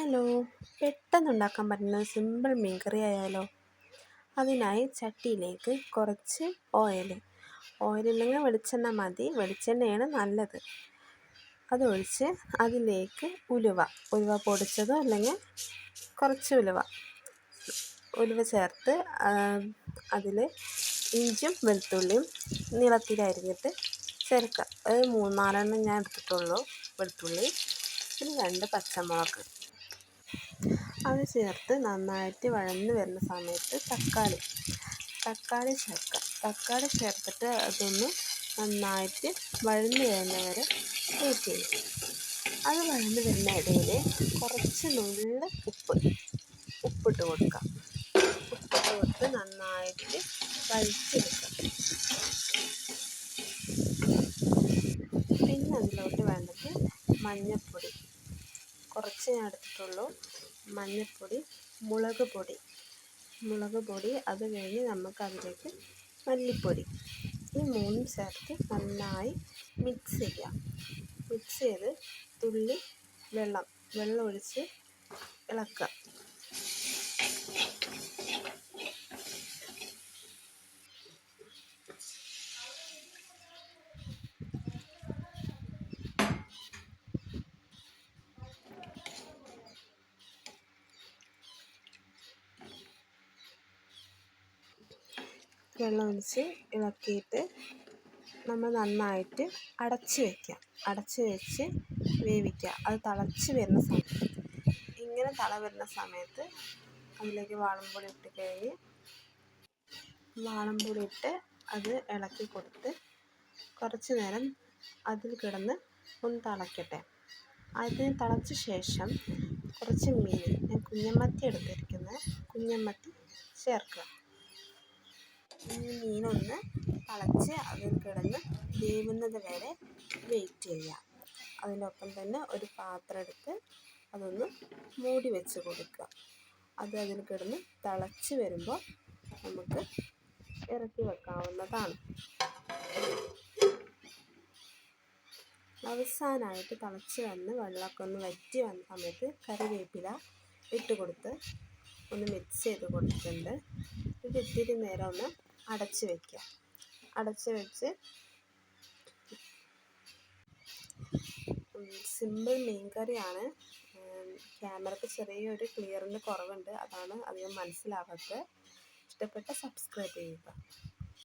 Hello, പെട്ടെന്ന് ഉണ്ടാക്കാൻ പറ്റുന്ന സിമ്പിൾ മീൻകറി ആയാലോ? അതിനായി ചട്ടിയിലേക്ക് കുറച്ച് ഓയിലില്ലെങ്കിൽ വെളിച്ചെണ്ണ മതി, വെളിച്ചെണ്ണയാണ് നല്ലത്. അതൊഴിച്ച് അതിലേക്ക് ഉലുവ പൊടിച്ചതോ അല്ലെങ്കിൽ കുറച്ച് ഉലുവ ചേർത്ത് അതിൽ ഇഞ്ചും വെളുത്തുള്ളിയും നീളത്തിൽ അരിഞ്ഞിട്ട് ചേർക്കുക. അത് 3-4 ഞാൻ എടുത്തിട്ടുള്ളൂ. വെളുത്തുള്ളി പിന്നെ 2 പച്ചമുളക് അത് ചേർത്ത് നന്നായിട്ട് വഴന്ന് വരുന്ന സമയത്ത് തക്കാളി ചേർക്കുക. തക്കാളി ചേർത്തിട്ട് അതൊന്ന് നന്നായിട്ട് വഴന്ന് വരുന്നവരെ വെയിറ്റ് ചെയ്യും. അത് വഴന്ന് വരുന്ന ഇടയിൽ കുറച്ച് നുള്ള് ഉപ്പിട്ട് കൊടുക്കുക. ഉപ്പിട്ട് കൊടുത്ത് നന്നായിട്ട് വഴിച്ചെടുക്കുക. പിന്നെ അതിലോട്ട് വേണ്ടത് മഞ്ഞൾപ്പൊടി കുറച്ച് ഞാൻ എടുത്തിട്ടുള്ളൂ. മഞ്ഞൾപ്പൊടി, മുളക് പൊടി, അത് കഴിഞ്ഞ് നമുക്ക് അതിലേക്ക് മല്ലിപ്പൊടി, ഈ 3 ചേർത്ത് നന്നായി മിക്സ് ചെയ്ത് തുള്ളി വെള്ളം ഒഴിച്ച് ഇളക്കുക. വെള്ളം ഒഴിച്ച് ഇളക്കിയിട്ട് നമ്മൾ നന്നായിട്ട് അടച്ച് വെച്ച് വേവിക്കുക. അത് തിളച്ച് വരുന്ന വരുന്ന സമയത്ത് അതിലേക്ക് വാളൻപുളി ഇട്ട് അത് ഇളക്കി കൊടുത്ത് കുറച്ച് നേരം അതിൽ കിടന്ന് ഒന്ന് തിളയ്ക്കട്ടെ. അത് തിളച്ച ശേഷം കുറച്ച് ഞാൻ കുഞ്ഞമത്തി എടുത്തിരിക്കുന്നത്, കുഞ്ഞമത്തി ചേർക്കുക. ഈ മീനൊന്ന് തിളച്ച് അതിൽ കിടന്ന് വേവുന്നത് വരെ വെയിറ്റ് ചെയ്യുക. അതിനൊപ്പം തന്നെ ഒരു പാത്രം എടുത്ത് അതൊന്ന് മൂടി വെച്ച് കൊടുക്കുക. അത് അതിൽ കിടന്ന് തിളച്ച് വരുമ്പോൾ നമുക്ക് ഇറക്കി വെക്കാവുന്നതാണ്. അവസാനമായിട്ട് തിളച്ച് വന്ന് വെള്ളമൊക്കെ ഒന്ന് വറ്റി വന്ന സമയത്ത് കറിവേപ്പില ഇട്ട് കൊടുത്ത് ഒന്ന് മിക്സ് ചെയ്ത് കൊടുത്തിട്ടുണ്ട്. ഇത് ഇത്തിരി നേരം ഒന്ന് അടച്ച് വെച്ച് സിമ്പിൾ മീൻ കറിയാണ്. ക്യാമറയ്ക്ക് ചെറിയൊരു ക്ലിയറിൻ്റെ കുറവുണ്ട്, അതാണ് അധികം മനസ്സിലാവാത്തത്. ഇഷ്ടപ്പെട്ട സബ്സ്ക്രൈബ് ചെയ്യുക.